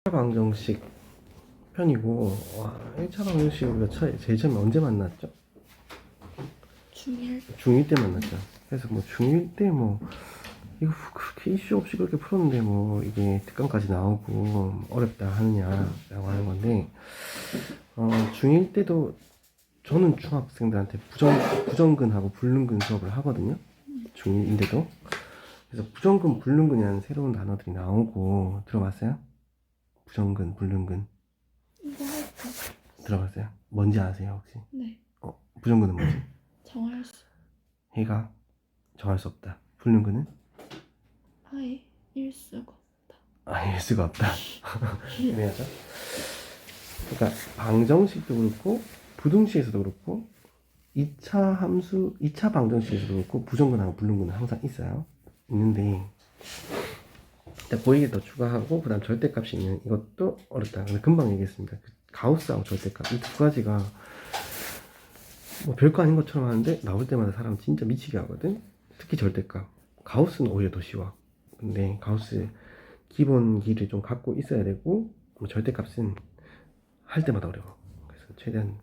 방정식 편이고, 와, 1차 방정식 우리가 제일 처음에 언제 만났죠? 중1. 중1 때 만났죠. 그래서 뭐 중1 때 뭐 이거 그렇게 이슈 없이 그렇게 풀었는데 뭐 이게 특강까지 나오고 어렵다 하느냐라고 하는 건데, 중1 때도 저는 중학생들한테 부정근하고 불능근 수업을 하거든요. 중1인데도. 그래서 부정근, 불능근이라는 새로운 단어들이 나오고 들어봤어요? 부정근, 불능근 이거 할 때. 들어봤어요? 뭔지 아세요 혹시? 네. 부정근은 뭐지? 정할 수. 해가 정할 수 없다. 불능근은 아예 일 수가 없다. 알 수가 없다. 애매하죠? 그러니까 방정식도 그렇고 부등식에서도 그렇고 2차 방정식에서도 그렇고 부정근하고 불능근은 항상 있어요. 있는데 일단 보이게 더 추가하고 그다음 절대값이 있는 이것도 어렵다. 근데 금방 얘기했습니다. 가우스하고 절대값 이 두 가지가 뭐 별거 아닌 것처럼 하는데 나올 때마다 사람 진짜 미치게 하거든. 특히 절대값. 가우스는 오히려 더 쉬워. 근데 가우스 기본기를 좀 갖고 있어야 되고 뭐 절대값은 할 때마다 어려워. 그래서 최대한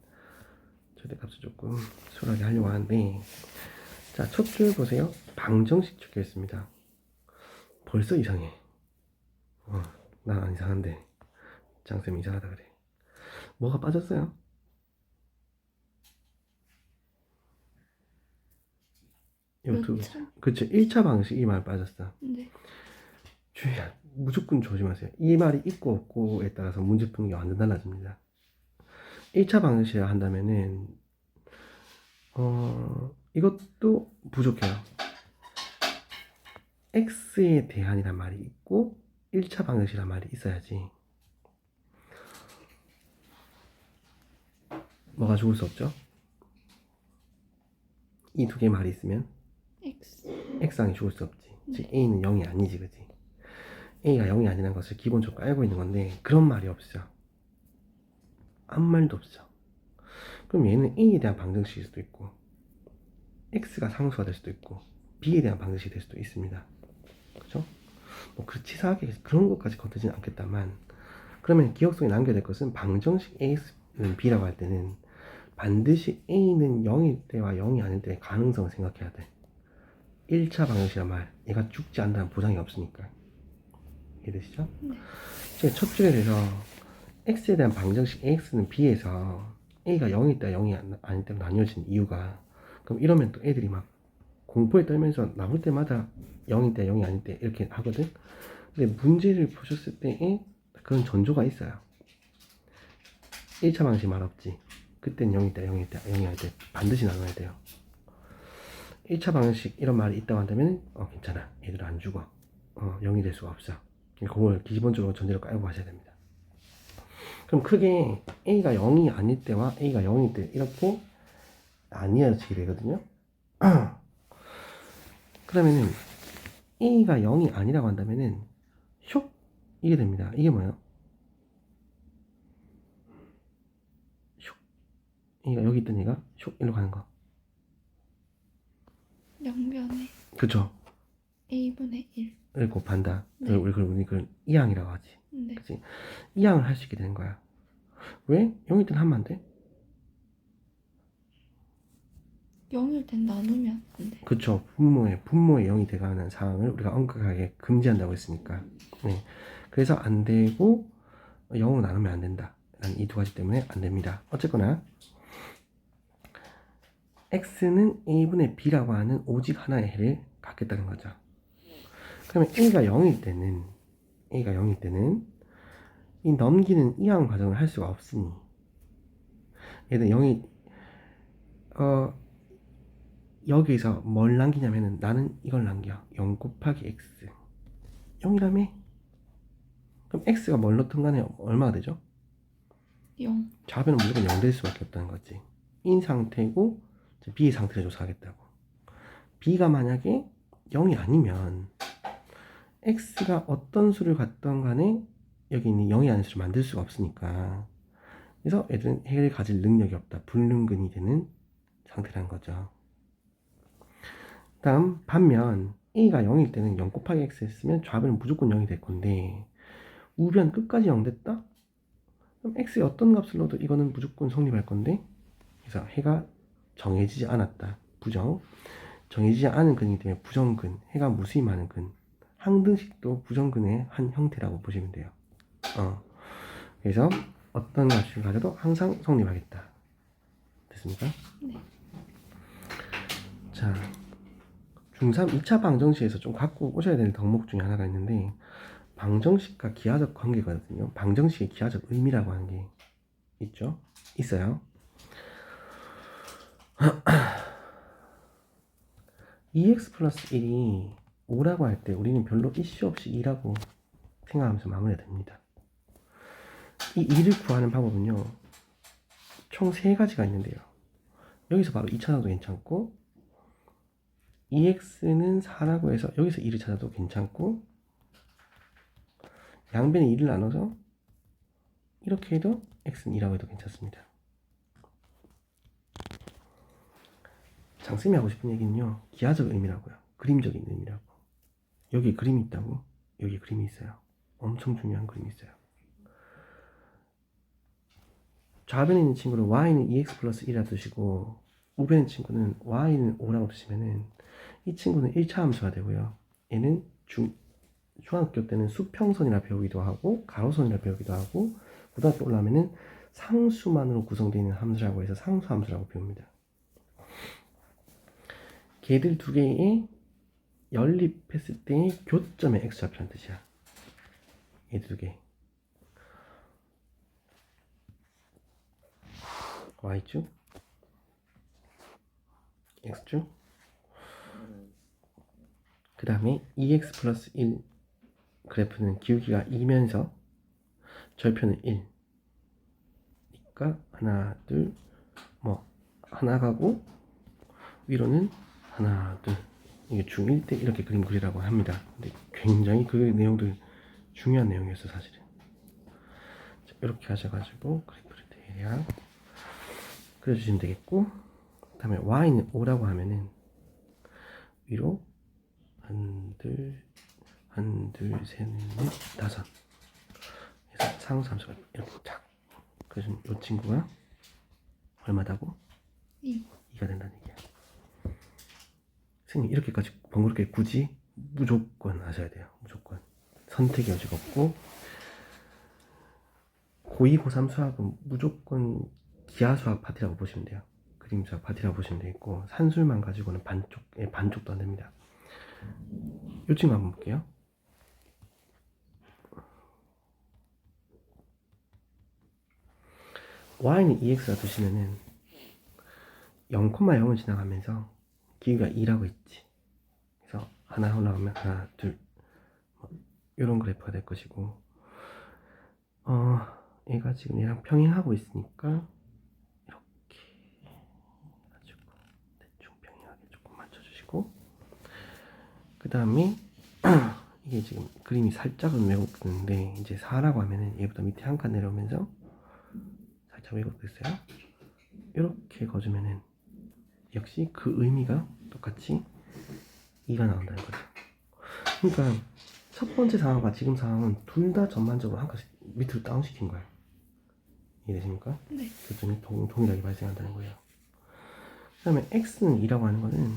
절대값을 조금 수월하게 하려고 하는데, 자, 첫 줄 보세요. 방정식 적혀있습니다. 벌써 이상해. 난 안 이상한데 장쌤이 이상하다 그래. 뭐가 빠졌어요? 몇 차? 그치, 1차 방식 이 말 빠졌어. 네. 주의야, 무조건 조심하세요. 이 말이 있고 없고에 따라서 문제 푸는 게 완전 달라집니다. 1차 방식이라 한다면은 이것도 부족해요. x에 대한이란 말이 있고 1차 방정식이란 말이 있어야지. 뭐가 죽을 수 없죠? 이 두 개 말이 있으면 X. x항이 죽을 수 없지. 네. 즉 a는 0이 아니지, 그지? a가 0이 아니라는 것을 기본적으로 알고 있는 건데 그런 말이 없어. 아무 말도 없어. 그럼 얘는 a에 대한 방정식일 수도 있고 x가 상수가 될 수도 있고 b에 대한 방정식이 될 수도 있습니다. 그죠? 뭐 치사하게 그런 것까지 건드지는 않겠다만, 그러면 기억 속에 남겨야 될 것은 방정식 a는 b라고 할 때는 반드시 a는 0일 때와 0이 아닐 때의 가능성을 생각해야 돼. 1차 방정식이란 말, 얘가 죽지 않는다는 보장이 없으니까. 이해되시죠? 네. 지금 첫 줄에 대해서 x에 대한 방정식 ax는 b에서 a가 0일 때 0이 아닐 때로 나뉘어진 이유가, 그럼 이러면 또 애들이 막 공포에 떨면서 나올 때마다 0일 때 0이 아닐 때 이렇게 하거든. 근데 문제를 보셨을 때에 그런 전조가 있어요. 1차 방식 말 없지. 그땐 0일 때 0일 때 0이 아닐 때 반드시 나눠야 돼요. 1차 방식 이런 말이 있다고 한다면 괜찮아, 얘들 안 죽어, 0이 될 수가 없어. 그걸 기본적으로 전제로 깔고 가셔야 됩니다. 그럼 크게 A가 0이 아닐 때와 A가 0일 때 이렇게 나뉘어지게 되거든요. 그러면은 A가 0이 아니라고 한다면은 슉 이게 됩니다. 이게 뭐예요? 슉, A가 여기 있던 얘가 슉 일로 가는 거. 양변에 그쵸? A분의 1. 을 곱한다. 네. 우리 그걸 이항이라고 하지. 네. 그치? 이항을 할 수 있게 되는 거야. 왜? 0일 때는 하면 안 돼? 0일 땐 나누면 안 돼. 그쵸. 분모의 0이 돼가는 상황을 우리가 엄격하게 금지한다고 했으니까. 네. 그래서 안 되고 0으로 나누면 안 된다. 이 두 가지 때문에 안 됩니다. 어쨌거나 x는 a분의 b라고 하는 오직 하나의 해를 갖겠다는 거죠. 그러면 a가 0일 때는 이 넘기는 이항 과정을 할 수가 없으니, 얘는 0이 여기서 뭘 남기냐면은 나는 이걸 남겨. 0 곱하기 x 0이라며? 그럼 x가 뭘 넣든 간에 얼마가 되죠? 0. 좌변은 무조건 0 될 수밖에 없다는 거지. 인 상태고 b의 상태를 조사하겠다고. b가 만약에 0이 아니면 x가 어떤 수를 갖던 간에 여기 있는 0이 아닌 수를 만들 수가 없으니까, 그래서 애들은 해를 가질 능력이 없다, 불능근이 되는 상태라는 거죠. 반면 a가 0일 때는 0 곱하기 x 했으면 좌변은 무조건 0이 될 건데 우변 끝까지 0 됐다? 그럼 x에 어떤 값을 넣어도 이거는 무조건 성립할 건데, 그래서 해가 정해지지 않았다. 부정. 정해지지 않은 근이기 때문에 부정근, 해가 무수임하는 근. 항등식도 부정근의 한 형태라고 보시면 돼요. 그래서 어떤 값을 가져도 항상 성립하겠다. 됐습니까? 네. 자, 중3 2차 방정식에서 좀 갖고 오셔야 될 덕목 중에 하나가 있는데, 방정식과 기하적 관계거든요. 방정식의 기하적 의미라고 하는 게 있어요. EX 플러스 1이 5라고 할 때 우리는 별로 이슈 없이 2라고 생각하면서 마무리가 됩니다. 이 2를 구하는 방법은요, 총 3가지가 있는데요. 여기서 바로 2 찾아도 괜찮고, EX는 4라고 해서 여기서 2를 찾아도 괜찮고, 양변에 2를 나눠서 이렇게 해도 X는 2라고 해도 괜찮습니다. 장쌤이 하고 싶은 얘기는요, 기하적 의미라고요. 그림적인 의미라고. 여기 그림이 있다고? 여기 그림이 있어요. 엄청 중요한 그림이 있어요. 좌변에 있는 친구를 y는 2x 플러스 1이라 두시고, 우변에 있는 친구는 y는 5라고 두시면은 이 친구는 1차 함수가 되고요. 얘는 중학교 때는 수평선이라 배우기도 하고 가로선이라 배우기도 하고, 고등학교 올라오면은 상수만으로 구성되어 있는 함수라고 해서 상수함수라고 배웁니다. 걔들 두 개의 연립했을 때의 교점의 x좌표란 뜻이야. 얘들 두 개. y축, x축. 그 다음에 2x 플러스 1 그래프는 기울기가 2면서 절표는 1. 그러니까 하나, 둘, 하나 가고 위로는 하나, 둘. 이게 중1 때 이렇게 그림 그리라고 합니다. 근데 굉장히 그 내용들 중요한 내용이었어, 사실은. 자, 이렇게 하셔가지고 그래프를 대략 그려주시면 되겠고, 그 다음에 y는 5라고 하면은 위로 한, 둘, 셋, 넷, 다섯. 그래서 상수함수가 이렇게 탁. 그래서 이 친구가 얼마다고? 2가 된다는 얘기야. 선생님 이렇게까지 번거롭게 굳이 무조건 하셔야 돼요. 무조건. 선택의 여지가 없고, 고2, 고3 수학은 무조건 기하수학 파트라고 보시면 돼요. 그림수학 파트라고 보시면 되겠고, 산술만 가지고는 반쪽도 안 됩니다. 이 친구 한번 볼게요. y는 2x라 두시면은 0,0을 지나가면서 기울기가 2라고 있지. 그래서 하나 올라가면 하나, 둘, 이런 그래프가 될 것이고, 얘가 지금 얘랑 평행하고 있으니까 이렇게 해가지고 대충 평행하게 조금 맞춰주시고, 그 다음에 이게 지금 그림이 살짝은 왜곡되는데, 이제 4라고 하면은 얘보다 밑에 한 칸 내려오면서 살짝 왜곡됐어요. 이렇게 거주면은 역시 그 의미가 똑같이 2가 나온다는 거죠. 그러니까 첫 번째 상황과 지금 상황은 둘 다 전반적으로 한 칸씩 밑으로 다운시킨 거예요. 이해되십니까? 네. 교점이 동일하게 발생한다는 거예요. 그 다음에 x는 2라고 하는 거는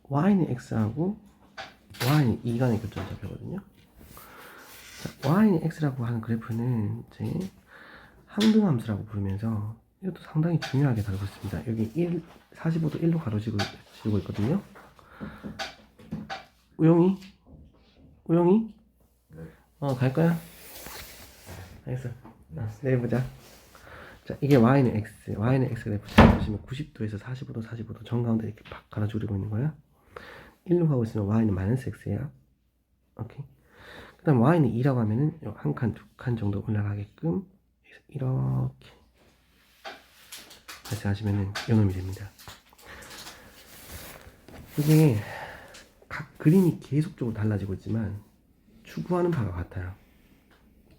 y는 x하고 y는 2간의 교점좌표거든요. 자, y는 x라고 하는 그래프는 이제 항등함수라고 부르면서 이것도 상당히 중요하게 다루고 있습니다. 여기 45도 1로 가로지고 있거든요. 우영이? 갈 거야? 알겠어. 내려보자. 자, 이게 y는 x 그래프 잘 보시면 90도에서 45도 정가운데 이렇게 팍 갈아주고 있는 거야. 1로 가고 있으면 y는 마이너스 x야. 오케이. 그 다음 y는 2라고 하면은 한 칸, 두 칸 정도 올라가게끔 이렇게 다시 하시면은 요놈이 됩니다. 이게 각 그림이 계속적으로 달라지고 있지만 추구하는 바가 같아요.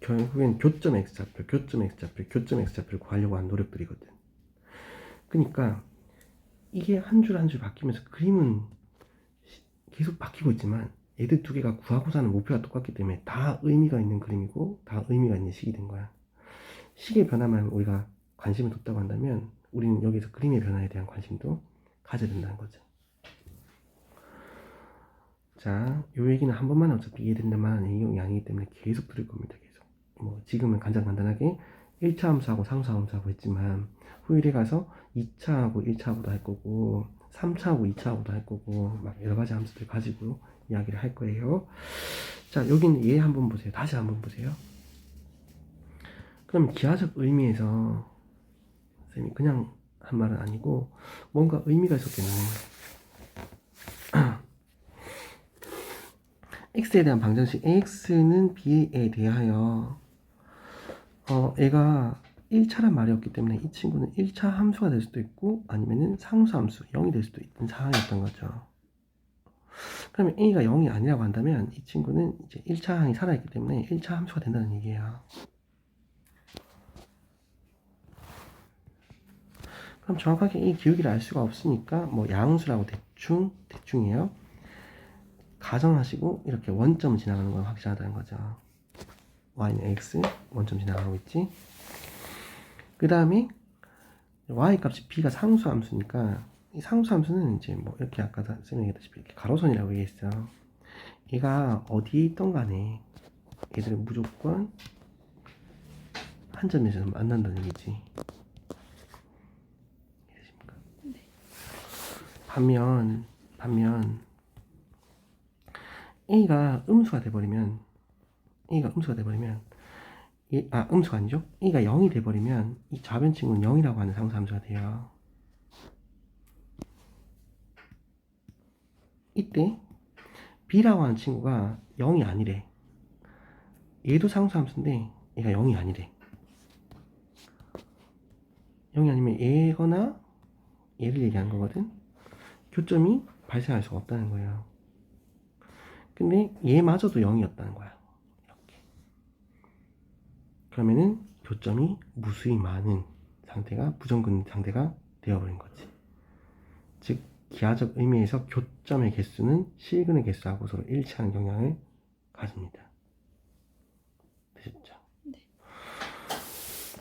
결국엔 교점 x좌표를 구하려고 하는 노력들이거든. 그러니까 이게 한 줄 한 줄 바뀌면서 그림은 계속 바뀌고 있지만 얘들 두 개가 구하고자 하는 목표가 똑같기 때문에 다 의미가 있는 그림이고 다 의미가 있는 식이 된 거야. 식의 변화만 우리가 관심을 뒀다고 한다면 우리는 여기서 그림의 변화에 대한 관심도 가져야 된다는 거죠. 자, 요 얘기는 한 번만 어차피 이해된단 말은 내용이 아니기 때문에 계속 들을 겁니다. 계속. 뭐 지금은 간단하게 1차 함수하고 상수 함수하고 했지만 후일에 가서 2차하고 1차하고도 할 거고 3차하고 2차하고도 할 거고 막 여러 가지 함수들 가지고 이야기를 할 거예요. 자, 여기는 얘 한번 보세요. 다시 한번 보세요. 그럼 기하적 의미에서 선생님이 그냥 한 말은 아니고 뭔가 의미가 있었겠네. x에 대한 방정식 ax는 b에 대하여 얘가 1차란 말이었기 때문에 이 친구는 1차 함수가 될 수도 있고 아니면은 상수 함수 0이 될 수도 있는 상황이었던 거죠. 그러면 a가 0이 아니라고 한다면 이 친구는 이제 1차 항이 살아있기 때문에 1차 함수가 된다는 얘기예요. 그럼 정확하게 이 기울기를 알 수가 없으니까 뭐 양수라고 대충이에요. 가정하시고 이렇게 원점 지나가는 건 확실하다는 거죠. y는 x 원점 지나가고 있지. 그 다음에 y 값이 b가 상수 함수니까 이 상수 함수는 이제 뭐 이렇게 아까 설명했다시피 이렇게 가로선이라고 얘기했어요. 얘가 어디에 있던 간에 얘들은 무조건 한 점에서 만난다는 얘기지. 이해되십니까? 네. 반면 a가 음수가 돼버리면 음수가 아니죠? a가 0이 돼버리면 이 좌변 친구는 0이라고 하는 상수 함수가 돼요. 이때 b라고 하는 친구가 0이 아니래. 얘도 상수 함수인데 얘가 0이 아니래. 0이 아니면 얘거나 얘를 얘기하는 거거든. 교점이 발생할 수가 없다는 거예요. 근데 얘마저도 0이었다는 거야. 이렇게. 그러면은 교점이 무수히 많은 상태가 부정근 상태가 되어버린 거지. 즉 기하적 의미에서 교점의 개수는 실근의 개수하고 서로 일치하는 경향을 가집니다. 되셨죠? 네.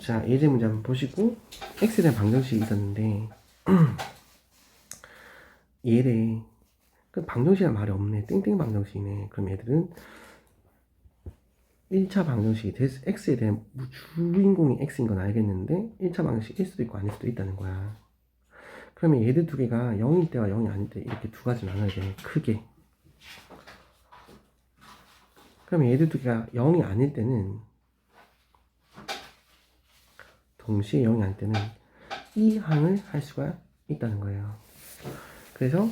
자, 예제 문제 한번 보시고 x에 대한 방정식이 있었는데 얘를 그 방정식이란 말이 없네. 땡땡 방정식이네. 그럼 얘들은 1차 방정식이 x에 대한 주인공이 x인 건 알겠는데 1차 방정식일 수도 있고 아닐 수도 있다는 거야. 그러면 얘들 두 개가 0일 때와 0이 아닐 때 이렇게 두 가지 나눠야 돼. 크게. 그러면 얘들 두 개가 0이 아닐 때는 동시에 0이 아닐 때는 이 항을 할 수가 있다는 거예요. 그래서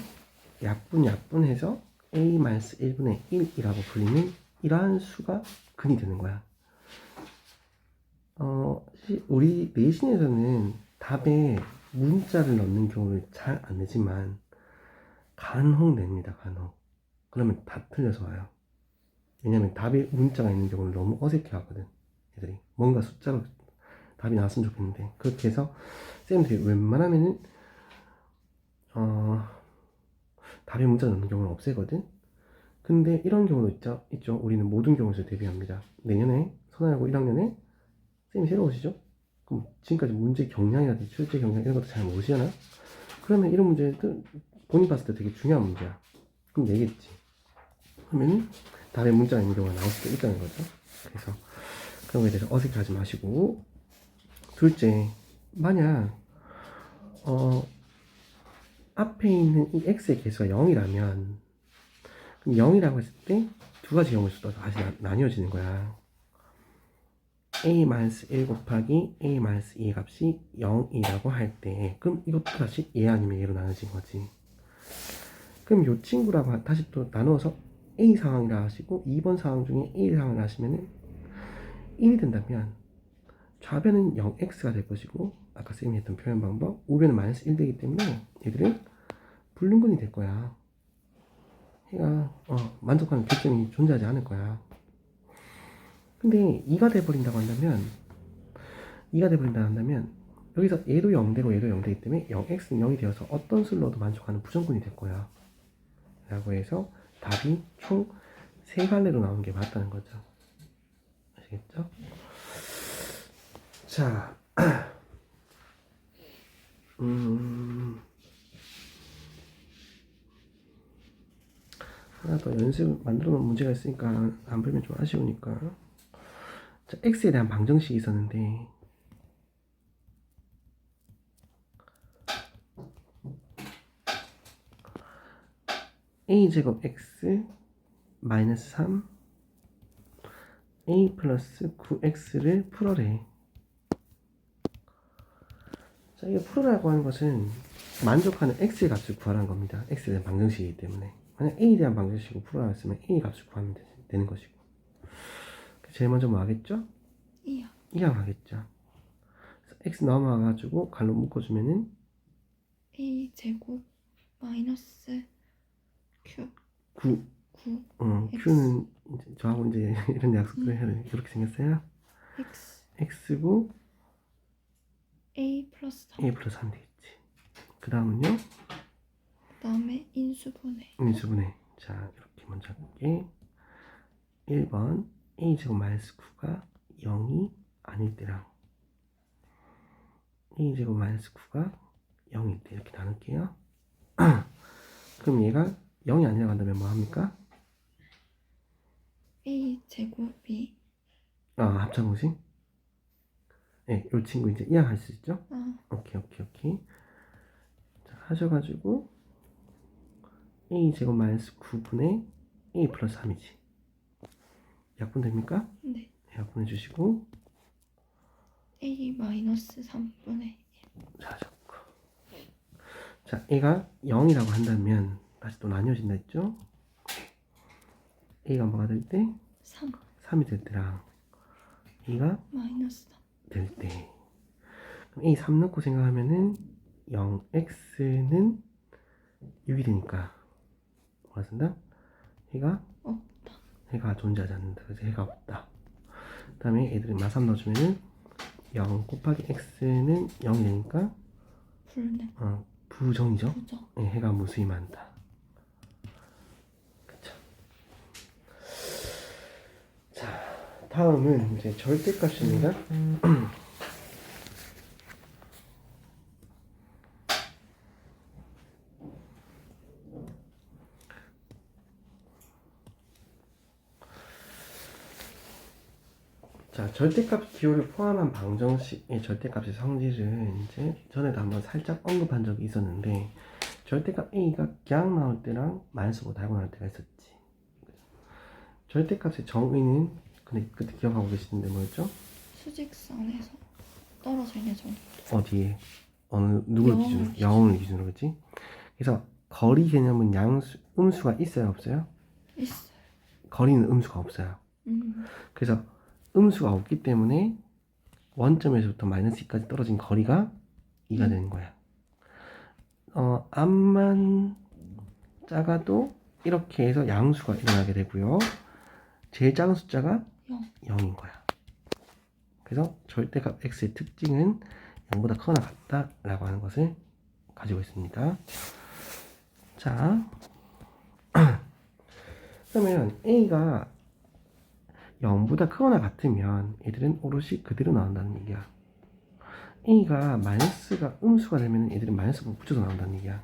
약분해서 a-1분의 1이라고 불리는 이러한 수가 근이 되는 거야. 우리 내신에서는 답에 문자를 넣는 경우를 잘 안 내지만 간혹 냅니다. 간혹. 그러면 다 틀려서 와요. 왜냐면 답에 문자가 있는 경우를 너무 어색해 하거든. 애들이 뭔가 숫자로 답이 나왔으면 좋겠는데 그렇게 해서 쌤들이 웬만하면은 답에 문자 넣는 경우는 없애거든. 근데 이런 경우도 있죠. 우리는 모든 경우에서 대비합니다. 내년에 선하여고 1학년에 쌤이 새로 오시죠? 그럼 지금까지 문제 경량이라든지 출제 경량 이런 것도 잘 모르시잖아? 그러면 이런 문제들 본인 봤을 때 되게 중요한 문제야. 그럼 내겠지. 그러면 답에 문자가 있는 경우가 나올 수도 있다는 거죠. 그래서 그런 거에 대해서 어색하지 마시고 둘째, 만약 앞에 있는 이 x의 개수가 0이라면 그럼 0이라고 했을 때 두 가지 경우를 써서 다시 나뉘어지는 거야. a-1 곱하기 a-2의 값이 0이라고 할 때 그럼 이것도 다시 얘 아니면 얘로 나눠진 거지. 그럼 요 친구라고 다시 또 나누어서 a 상황이라 하시고 2번 상황 중에 a 상황을 하시면은 1이 된다면 좌변은 0x가 될 것이고 아까 쌤이 했던 표현 방법 우변은 마이너스 1 되기 때문에 얘들은 불능근이 될 거야. 얘가 만족하는 교점이 존재하지 않을 거야. 근데 2가 돼버린다고 한다면 여기서 얘도 0되고 얘도 0되기 때문에 0x는 0이 되어서 어떤 수를 넣어도 만족하는 부정근이 될 거야. 라고 해서 답이 총 3갈래로 나온 게 맞다는 거죠. 아시겠죠? 자, 하나 더 연습 만들어 놓은 문제가 있으니까 안 풀면 좀 아쉬우니까. 자, x에 대한 방정식이 있었는데 a제곱 x 마이너스 3 a 플러스 9x를 풀어래. 자, 이게 풀으라고 하는 것은 만족하는 x의 값을 구하라는 겁니다. x에 대한 방정식이기 때문에 만약 a에 대한 방정식으로 풀어라 했으면 a 값을 구하면 되는 것이고, 제일 먼저 뭐 하겠죠? 2요. 2항 하겠죠. 그래서 x 넘어와가지고 갈로 묶어주면은 A 제곱 마이너스 Q 9 9 q는 이제 저하고 이제 이런 약속을 해야 돼. 이렇게 생겼어요. X x고 A 플러스 3 a 플러스 3 되겠지. 그 다음은요? 그 다음에 인수분해 인수분해. 자, 이렇게 먼저 할게. 1번 a제곱 마이너스 9가 0이 아닐 때랑 a제곱 마이너스 9가 0일 때 이렇게 나눌게요. 그럼 얘가 0이 아니라고 한다면 뭐 합니까? A 제곱이 합차공식? 네, 이 친구 이제 이해할 수 있죠? 오케이. 자, 하셔가지고 a 제곱 마이너스 9분의 a 플러스 3이지. 약분 됩니까? 네. 약분해 주시고, A 마이너스 3분의 자, 잡고. 자, 얘가 0이라고 한다면 다시 또 나뉘어진다 했죠? a가 뭐가 될 때? 3 3이 될 때랑 a가 마이너스 3 될 때. 그럼 a 3 넣고 생각하면은 0x는 6이 되니까 뭐가 쓴다? 해가 없다. 해가 존재하지 않는다. 그래서 해가 없다. 그 다음에 애들이 마3 넣어주면은 0 곱하기 x는 0이 되니까 불네 부정이죠. 부정. 네, 해가 무수히만다. 그쵸. 자, 다음은 이제 절대값입니다. 자, 절대값 기호를 포함한 방정식의 절대값의 성질은 이제 전에도 한번 살짝 언급한 적이 있었는데, 절대값 a가 그냥 나올 때랑 마이너스고 달고 나올 때가 있었지. 절대값의 정의는 근데 그때 기억하고 계시는데 뭐였죠? 수직선에서 떨어져 있는 점. 어디에? 어느 누굴 영을 기준으로? 기준으로. 영을 기준으로, 그렇지? 그래서 거리 개념은 음수가 있어요, 없어요? 있어요. 거리는 음수가 없어요. 그래서 음수가 없기 때문에 원점에서부터 마이너스 2까지 떨어진 거리가 2가 되는 거야. 암만 작아도 이렇게 해서 양수가 일어나게 되고요. 제일 작은 숫자가 0인 거야. 그래서 절대값 x의 특징은 0보다 크거나 같다라고 하는 것을 가지고 있습니다. 자, 그러면 a가 0보다 크거나 같으면 얘들은 오롯이 그대로 나온다는 얘기야. a가 마이너스가 음수가 되면 얘들은 마이너스가 붙여서 나온다는 얘기야.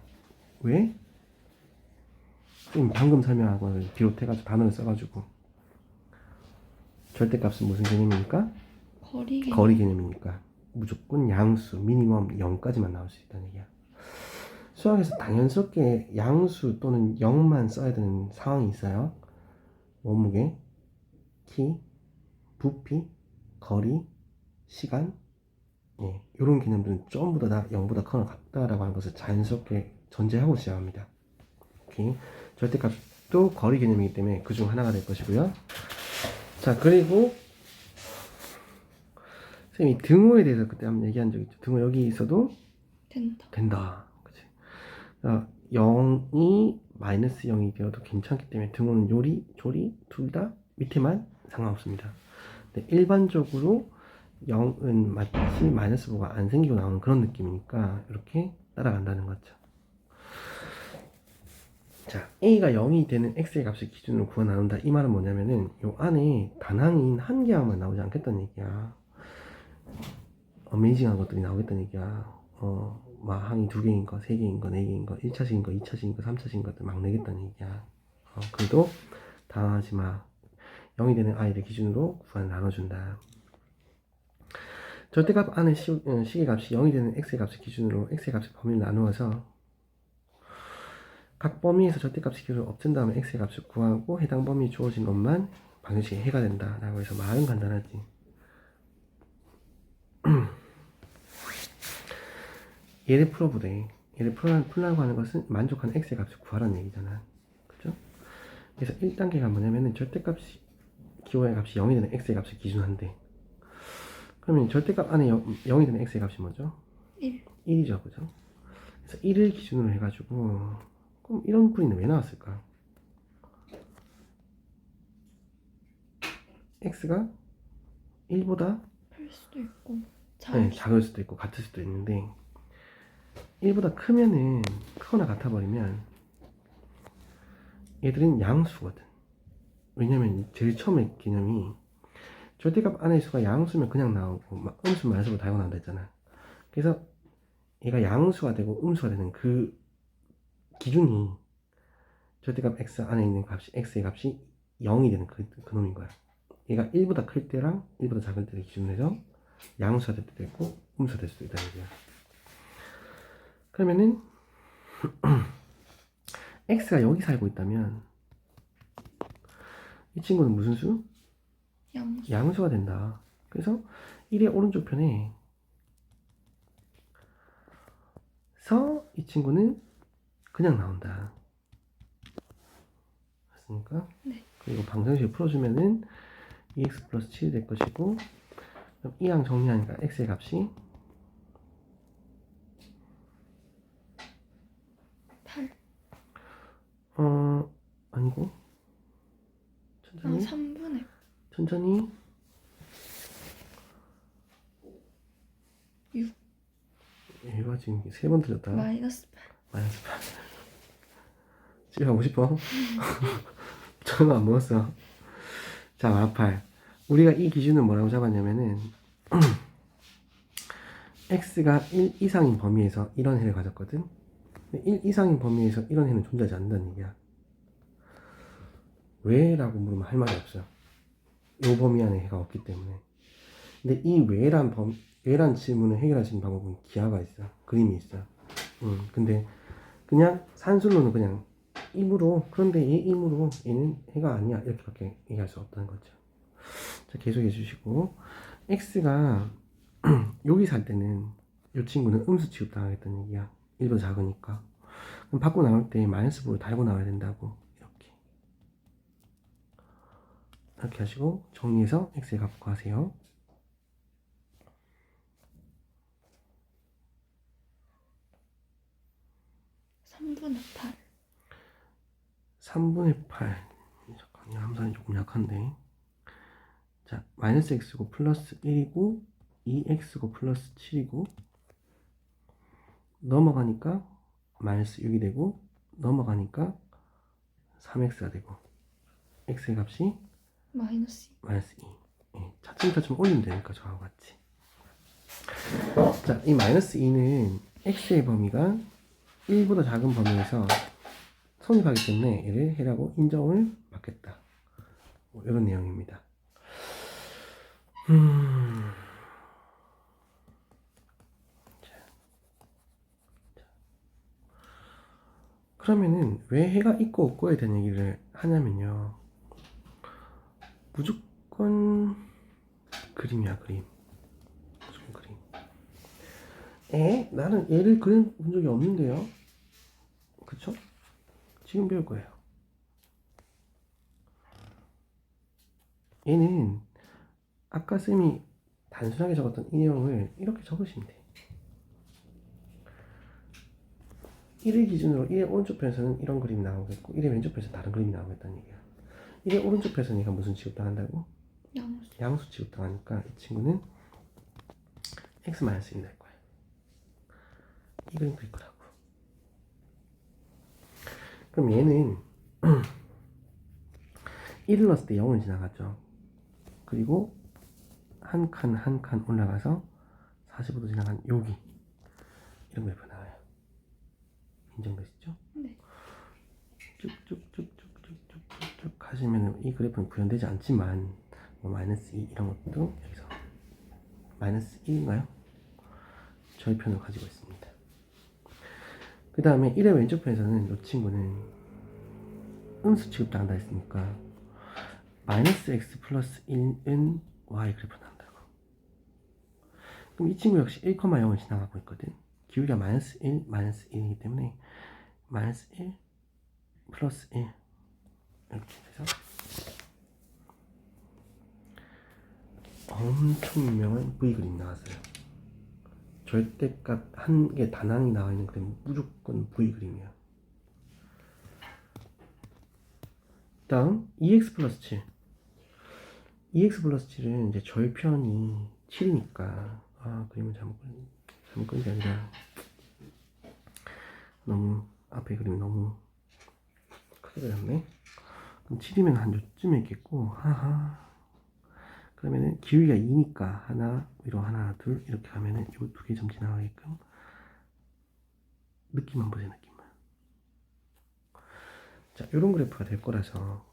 왜? 방금 설명한 거를 비롯해가지고 단어를 써가지고. 절대값은 무슨 개념입니까? 거리 개념이니까 무조건 양수 미니멈 0까지만 나올 수 있다는 얘기야. 수학에서 당연스럽게 양수 또는 0만 써야 되는 상황이 있어요. 몸무게, 키, 부피, 거리, 시간, 이런 개념들은 전부 다 0보다 크거나 같다라고 하는 것을 자연스럽게 전제하고 시작합니다. 오케이. 절대값도 거리 개념이기 때문에 그 중 하나가 될 것이고요. 자, 그리고 선생님이 등호에 대해서 그때 한번 얘기한 적 있죠. 등호 여기 있어도 된다. 그치? 0이 마이너스 0이 되어도 괜찮기 때문에 등호는 요리, 조리 둘 다 밑에만 상관없습니다. 근데 일반적으로 0은 마치 마이너스 부가 안 생기고 나오는 그런 느낌이니까 이렇게 따라간다는 거죠. 자, a가 0이 되는 x의 값을 기준으로 구하 나눈다. 이 말은 뭐냐면은 요 안에 단항인 한 개항만 나오지 않겠다는 얘기야. 어메이징한 것들이 나오겠다는 얘기야. 막 항이 2개인 거, 3개인 거, 4개인 거, 1차식인 거, 2차식인 거, 3차식인 것들 막 내겠다는 얘기야. 그래도 당황하지 마. 0이 되는 i를 기준으로 구간을 나눠준다. 절대값 안에 식의 값이 0이 되는 x의 값을 기준으로 x의 값의 범위를 나누어서 각 범위에서 절대값의 기준을 엎친 다음에 x의 값을 구하고 해당 범위에 주어진 것만 방정식의 해가 된다 라고 해서 말은 간단하지. 얘를 풀어보래. 얘를 풀라고 하는 것은 만족하는 x의 값을 구하라는 얘기잖아. 그죠? 그래서 1단계가 뭐냐면은 절대값이 기호의 값이 0이 되는 x의 값을 기준한대. 그러면 절대값 안에 0이 되는 x의 값이 뭐죠? 1이죠. 그죠? 그래서 1을 기준으로 해가지고 그럼 이런 풀이는 왜 나왔을까? x가 1보다 클 수도 있고 작을 수도 있고 같을 수도 있는데 1보다 크면은 크거나 같아버리면 얘들은 양수거든. 왜냐면 제일 처음에 개념이 절대값 안의 수가 양수면 그냥 나오고 막 음수 만수로 다 나온다 했잖아. 그래서 얘가 양수가 되고 음수가 되는 그 기준이 절대값 x 안에 있는 값이 x의 값이 0이 되는 그 놈인 거야. 얘가 1보다 클 때랑 1보다 작을 때를 기준으로 해서 양수가 될 때도 있고 음수가 될 수도 있다는 얘기야. 그러면은 x가 여기 살고 있다면 이 친구는 무슨 수? 양수가 된다. 그래서 1의 오른쪽 편에 서 이 친구는 그냥 나온다. 맞습니까? 네. 그리고 방정식을 풀어주면은 2x 플러스 7이 될 것이고 그럼 이항 정리하니까 x의 값이 8. 아니고 천천히 3분의 천천히 6 얘가 지금 3번 틀렸다. 마이너스 8. 마이너스 8. 집에 가고 싶어? 저는 안 먹었어. 자, 마팔. 우리가 이 기준을 뭐라고 잡았냐면은 x가 1 이상인 범위에서 이런 해를 가졌거든. 1 이상인 범위에서 이런 해는 존재하지 않는다는 얘기야. 왜? 라고 물으면 할 말이 없어요. 요 범위 안에 해가 없기 때문에. 근데 이 왜란 질문을 해결할 수 있는 방법은 기하가 있어. 그림이 있어. 근데 그냥 산술로는 그냥 임으로, 그런데 얘 임으로 얘는 해가 아니야 이렇게밖에 얘기할 수 없다는 거죠. 자, 계속해 주시고 x가 여기 살 때는 이 친구는 음수 취급당하겠다는 얘기야. 1보다 작으니까. 그럼 밖으로 나올 때 마이너스 부를 달고 나와야 된다고. 이렇게 하시고 정리해서 x의 값 구하세요. 3분의 8. 3분의 8. 잠깐, 함산이 조금 약한데. 자, 마이너스 x고 플러스 1이고 2x고 플러스 7이고 넘어가니까 마이너스 6이 되고 넘어가니까 3x가 되고 x의 값이 마이너스 2. 마이너스 2. 예, 차츰차츰 올리면 되니까 저하고 같이. 자, 이 마이너스 2는 x의 범위가 1보다 작은 범위에서 성립하기 때문에 얘를 해라고 인정을 받겠다. 뭐 이런 내용입니다. 그러면은 왜 해가 있고 없고에 대한 얘기를 하냐면요. 무조건 그림이야, 그림. 무조건 그림. 나는 얘를 그려본 적이 없는데요. 그쵸? 지금 배울 거예요. 얘는 아까 쌤이 단순하게 적었던 이 내용을 이렇게 적으시면 돼. 1의 기준으로 1의 오른쪽 편에서는 이런 그림이 나오겠고 1의 왼쪽 편에서 다른 그림이 나오겠다는 얘기야. 1의 오른쪽 편에서는 얘가 무슨 취급당한다고? 양수 취급당하니까 이 친구는 x-1이 될 거야. 이 그림 그릴 거라고. 그럼 얘는 1을 넣었을 때 0을 지나갔죠. 그리고 한 칸 올라가서 45도 지나간 여기 이런 그래프 나와요. 인정되시죠? 네. 쭉쭉쭉쭉쭉쭉쭉 가시면 이 그래프는 구현되지 않지만 뭐 마이너스 2 이런 것도 여기서 마이너스 1인가요? 절편을 가지고 있습니다. 그 다음에 1의 왼쪽 편에서는 이 친구는 음수 취급당한다 했으니까 마이너스 x 플러스 1은 y 그래프 나온다고. 그럼 이 친구 역시 1,0을 지나가고 있거든. 기울기가 마이너스 1, 마이너스 1이기 때문에 마이너스 1 플러스 1 이렇게 해서 엄청 유명한 V 그림 나왔어요. 절대값 한 개 단항이 나와 있는 그림 무조건 V 그림이야. 다음 2x 플러스 7. 2x 플러스 7은 이제 절편이 7이니까 그림을 잘못 그린 게 아니라 너무 앞에 그림이 너무 크게 그렸네. 그럼 7이면 한 요쯤에 있겠고 하하. 그러면은 기울기가 2니까 하나 위로 하나 둘 이렇게 가면은 요 두 개 좀 지나가게끔 느낌만 보세요. 느낌만. 자, 요런 그래프가 될 거라서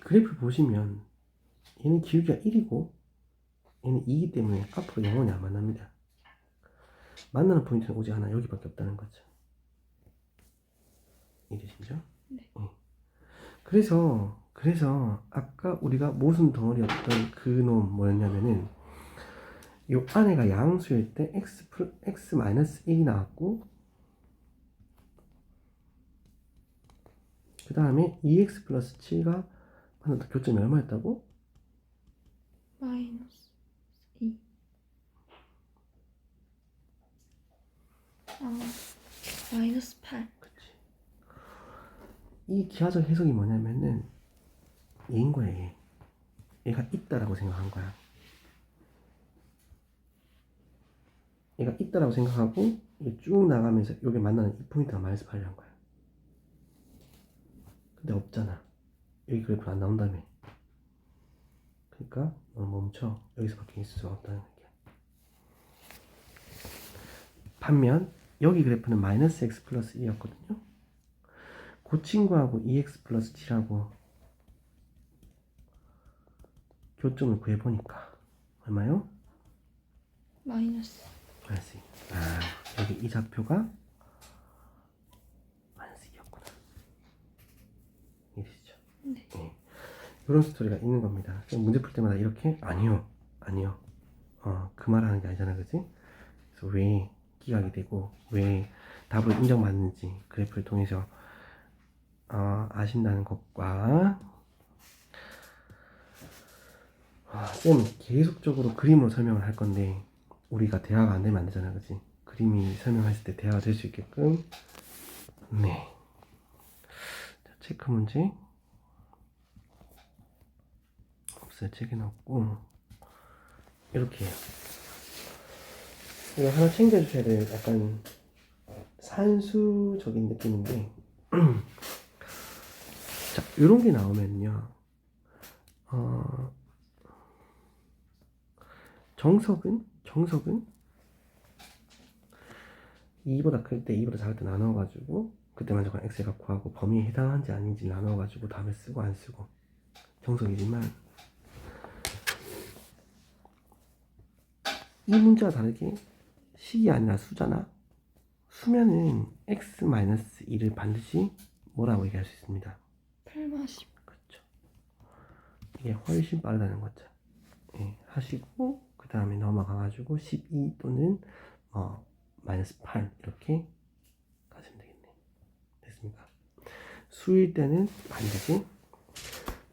그래프 보시면 얘는 기울기가 1이고 얘는 2이기 때문에 앞으로 영원히 안 만납니다. 만나는 포인트는 오직 하나 여기밖에 없다는 거죠. 이해되시죠? 네. 그래서 아까 우리가 모순 덩어리였던 그 놈 뭐였냐면은 요 안에가 양수일 때 x 마이너스 1이 나왔고 그 다음에 2x 플러스 7가 방금 교점이 얼마였다고? 마이너스 2. 마이너스 8. 그치. 이 기하적 해석이 뭐냐면은 얘인 거야. 얘가 있다라고 생각한 거야. 얘가 있다라고 생각하고 쭉 나가면서 여기 만나는 이 포인트가 마이너스 8이란 거야. 근데 없잖아. 여기 그래프 안 나온다며. 그러니까 멈춰. 여기서밖에 있을 수가 없다는 얘기야. 반면 여기 그래프는 마이너스 x 플러스 1이었거든요. 그 친구하고 2x 플러스 7하고 교점을 구해보니까 얼마요? 마이너스. 마이너스 2. 여기 이 좌표가 마이너스 2였구나. 이해되시죠? 네. 이런 스토리가 있는 겁니다. 문제 풀 때마다 이렇게 아니요. 그 말하는 게 아니잖아, 그지? 그래서 왜 기각이 되고 왜 답을 인정받는지 그래프를 통해서 아신다는 것과 쌤 계속적으로 그림으로 설명을 할 건데 우리가 대화가 안 되면 안 되잖아, 그지? 그림이 설명했을 때 대화가 될 수 있게끔. 네. 자, 체크 문제 없어요. 책에는 없고 이렇게 해요. 이거 하나 챙겨주셔야 될 약간 산수적인 느낌인데 자, 요런 게 나오면요 정석은 2보다 클 때 2보다 작을 때 나눠가지고 그때만 저건 x가 구하고 범위에 해당하는지 아닌지 나눠가지고 답을 쓰고 안 쓰고 정석이지만 이 문제와 다르게 식이 아니라 수잖아. 수면은 x-2를 반드시 뭐라고 얘기할 수 있습니다. 8마십. 그렇죠. 이게 훨씬 빠르다는 거죠. 하시고 그 다음에 넘어가가지고 12 또는 마이너스 8 이렇게 가시면 되겠네. 됐습니까? 수일 때는 반드시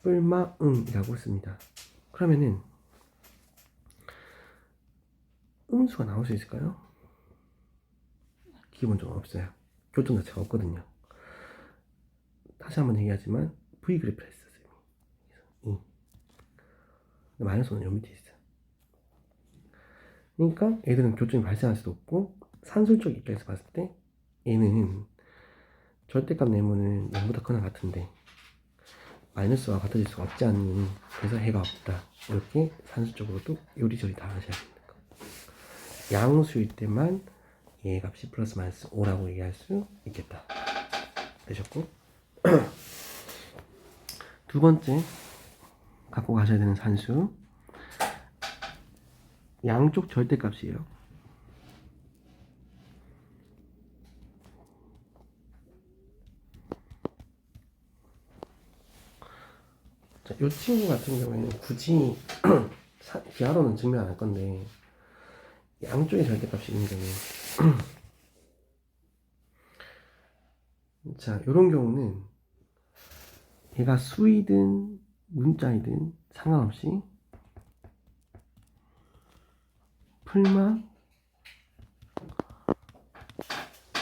뿔마응이라고 씁니다. 그러면은 음수가 나올 수 있을까요? 기본적으로 없어요. 교점 자체가 없거든요. 다시 한번 얘기하지만 V 그래프를 했어요. 근데 마이너스는 요 밑에 있어요. 그러니까 애들은 교점이 발생할 수도 없고 산술적 입장에서 봤을 때 얘는 절대값 내면은 0보다 크거나 같은데 마이너스와 같아질 수가 없지 않니? 그래서 해가 없다. 이렇게 산수적으로도 요리조리 다 하셔야 됩니다. 양수일 때만 얘 값이 플러스 마이너스 5라고 얘기할 수 있겠다. 되셨고 두 번째 갖고 가셔야 되는 산수 양쪽 절대값이에요. 자, 이 친구 같은 경우에는 굳이 기하로는 증명 안 할 건데 양쪽에 절대값이 있는 경우에 자, 이런 경우는 얘가 수이든 문자이든 상관없이 풀마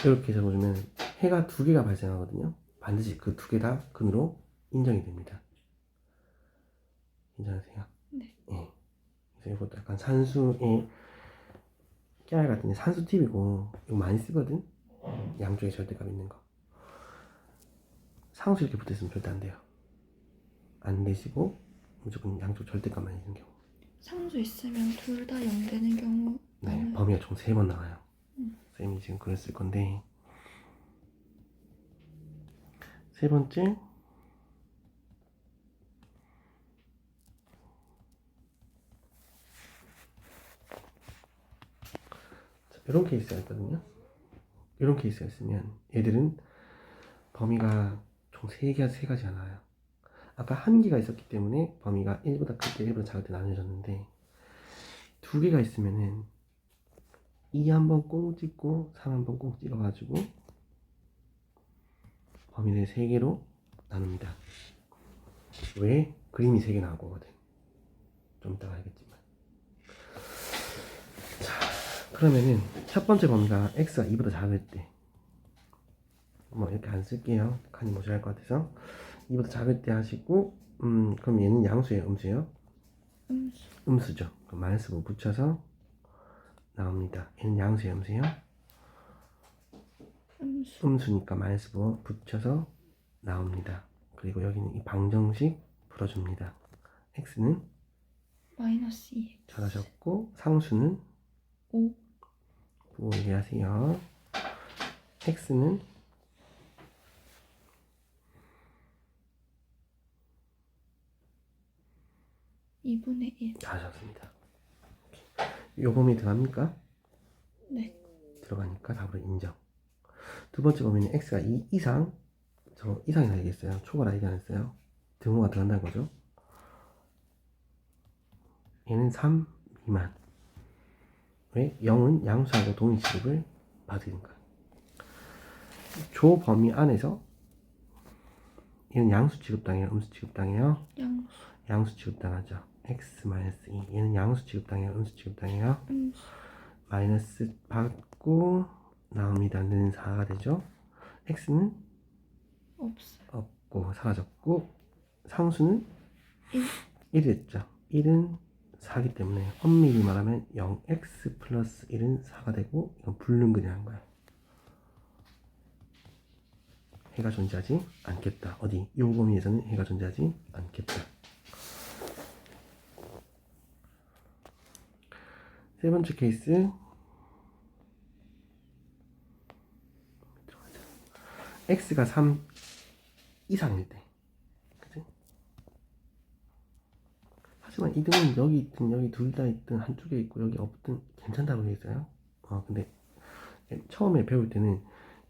이렇게 적어주면 해가 두 개가 발생하거든요. 반드시 그 두 개 다 근으로 인정이 됩니다. 괜찮으세요? 네. 예. 그래서 이것도 약간 산수의 깨알 같은 게 산수 팁이고 이거 많이 쓰거든. 양쪽에 절대값 있는 거. 상수 이렇게 붙어있으면 절대 안 돼요. 안 되시고 무조건 양쪽 절대값만 있는 경우. 상수 있으면 둘 다 0 되는 경우 네, 나와요. 범위가 총 3번 나와요. 쌤이 지금 글을 쓸 건데 세 번째 자, 이런 케이스가 있거든요. 이런 케이스가 있으면 얘들은 범위가 총 3가지가 나와요. 아까 한 개가 있었기 때문에 범위가 1보다 클 때 1보다 작을 때 나눠졌는데 두 개가 있으면은 2 한번 꽁 찍고 3 한번 꽁 찍어가지고 범위를 3개로 나눕니다. 왜? 그림이 3개 나오거든. 좀 이따가 알겠지만. 자, 그러면은 첫 번째 범위가 x가 2보다 작을 때 뭐 이렇게 안 쓸게요. 칸이 모자랄 것 같아서 2보다 작을 때 하시고 그럼 얘는 양수예요? 음수예요? 음수. 음수죠. 그럼 마이너스 5 붙여서 나옵니다. 얘는 양수예요? 음수예요? 음수. 음수니까 마이너스 5 붙여서 나옵니다. 그리고 여기는 이 방정식 풀어줍니다. x는 마이너스 2. 잘하셨고 상수는 5. 9 얘기하세요. x는 2분의 1. 잘하셨습니다. 요 범위 들어갑니까? 네. 들어가니까 답으로 인정. 두 번째 범위는 x가 2 이상 저 이상이라 얘기했어요. 초과라 얘기 안 했어요. 등호가 들어간다는 거죠. 얘는 3 미만. 왜? 0은 양수하고 동일 취급을 받으니까. 조 범위 안에서 얘는 양수 취급당해요? 음수 취급당해요? 양수. 양수 취급당하죠. x-2 얘는 양수 취급당해요? 음수 취급당해요? 음수. 마이너스 받고 나옵니다. 는 4가 되죠. x는 없어요. 없고 사라졌고 상수는 1. 1이 됐죠. 1은 4기 때문에 엄밀히 말하면 0x 플러스 1은 4가 되고 이건 불능근이라는 거야. 해가 존재하지 않겠다. 어디? 이 범위에서는 해가 존재하지 않겠다. 세 번째 케이스 x가 3 이상일 때 그치? 하지만 이 등은 여기 있든 여기 둘 다 있든 한쪽에 있고 여기 없든 괜찮다고 되어 있어요. 근데 처음에 배울 때는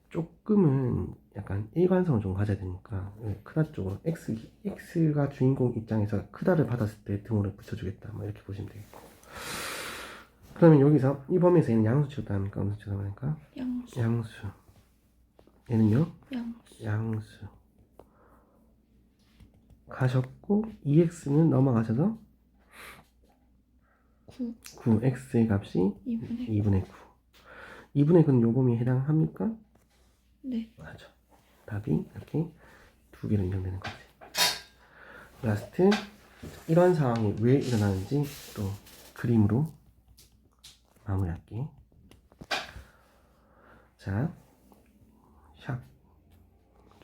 조금은 약간 일관성을 좀 가져야 되니까 크다 쪽으로 x가 주인공 입장에서 크다를 받았을 때 등호를 붙여주겠다 뭐 이렇게 보시면 되겠고 그러면 여기서 이 범위에서 얘는 양수 취급당합니까? 음수 취급당합니까? 양수. 양수 얘는요? 양수. 양수 가셨고 2x는 넘어가셔서 9. 9x의 값이 2분의 2분의 9 2분의 9는 요 범위에 해당합니까? 네. 맞아. 답이 이렇게 두 개로 인정되는 거지. 라스트 이런 상황이 왜 일어나는지 또 그림으로 마무리할게. 자,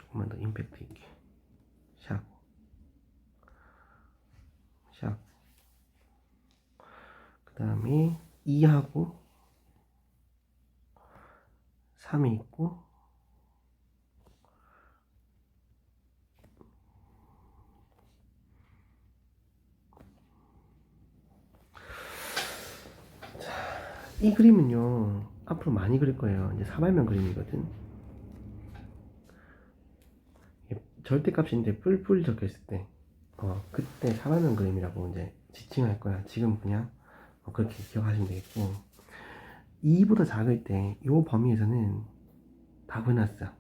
조금만 더 임팩트 있게. 샥. 샥. 그 다음에 2하고 3이 있고 이 그림은요 앞으로 많이 그릴 거예요. 이제 사발면 그림이거든. 절대값인데 뿔뿔 적혀있을 때 그때 사발면 그림이라고 이제 지칭할 거야. 지금 그냥 그렇게 기억하시면 되겠고, 2보다 작을 때 요 범위에서는 다 구해놨어. 요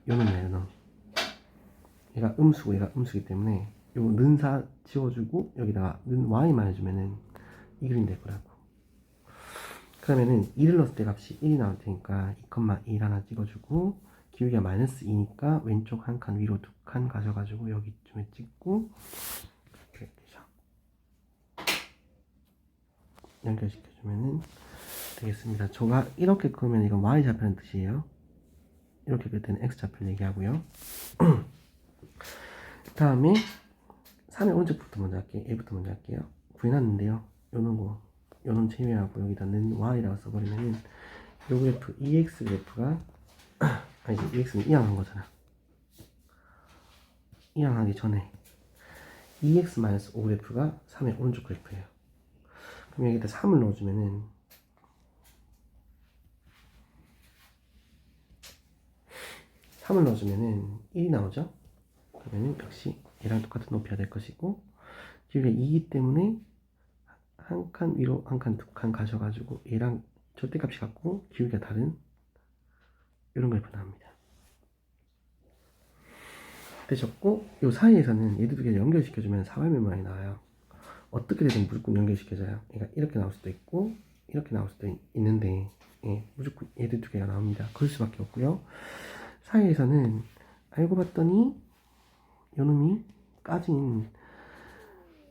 놈이야, 요 놈. 얘가 음수고 얘가 음수기 때문에 요 는사 지워주고 여기다가 는 y만 해주면은 이 그림 될 거라고. 그러면은 2를 넣었을 때 값이 1이 나올 테니까 2,1 하나 찍어주고, 기울기가 마이너스 2니까 왼쪽 한 칸 위로 2칸 가져가지고 여기쯤에 찍고 이렇게 연결시켜주면은 되겠습니다. 저가 이렇게 그으면 이건 y좌표라는 뜻이에요. 이렇게 그을 때는 x좌표를 얘기하고요. 그 다음에 3의 오른쪽부터 먼저 할게요. a부터 먼저 할게요. 구해놨는데요. 요놈 제외하고 여기다는 y라고 써버리면은 요 그래프 EX 그래프가 아니지, EX는 이항한 거잖아. 이항하기 전에 EX-5 그래프가 3의 오른쪽 그래프예요. 그럼 여기다 3을 넣어주면은 1이 나오죠? 그러면은 역시 얘랑 똑같은 높이가 될 것이고, 기울기가 2이기 때문에 한 칸 위로 한 칸, 2칸 가셔가지고 얘랑 절대값이 같고 기울기가 다른 이런 그래프 나옵니다. 되셨고, 요 사이에서는 얘들 두 개를 연결시켜주면 사발면 모양이 나와요. 어떻게 되든 무조건 연결시켜줘요. 그러니까 이렇게 나올 수도 있고 이렇게 나올 수도 있는데, 무조건 얘들 두 개가 나옵니다. 그럴 수밖에 없고요. 사이에서는 알고 봤더니 요놈이 까진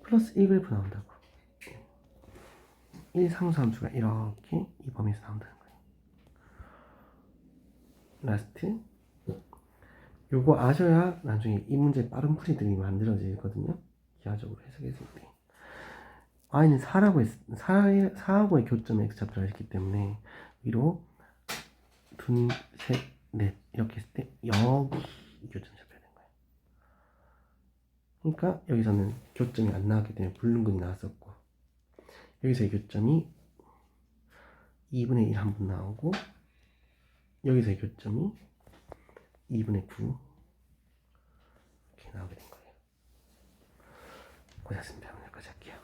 플러스 1 그래프 나온다고. 1 상수함수가 이렇게 이 범위에서 나온다는 거예요. 라스트, 요거 아셔야 나중에 이 문제 빠른 풀이들이 만들어지거든요. 기하적으로 해석했을 때 y는 4하고의 교점에 x좌표를 했기 때문에 위로 둘, 셋, 넷 이렇게 했을 때 여기 교점 잡혀야 되는 거예요. 그러니까 여기서는 교점이 안 나왔기 때문에 붉은근이 나왔었고, 여기서의 교점이 2분의 1 한 번 나오고, 여기서의 교점이 2분의 9 이렇게 나오게 된 거예요. 고생하셨습니다. 오늘 여기까지 할게요.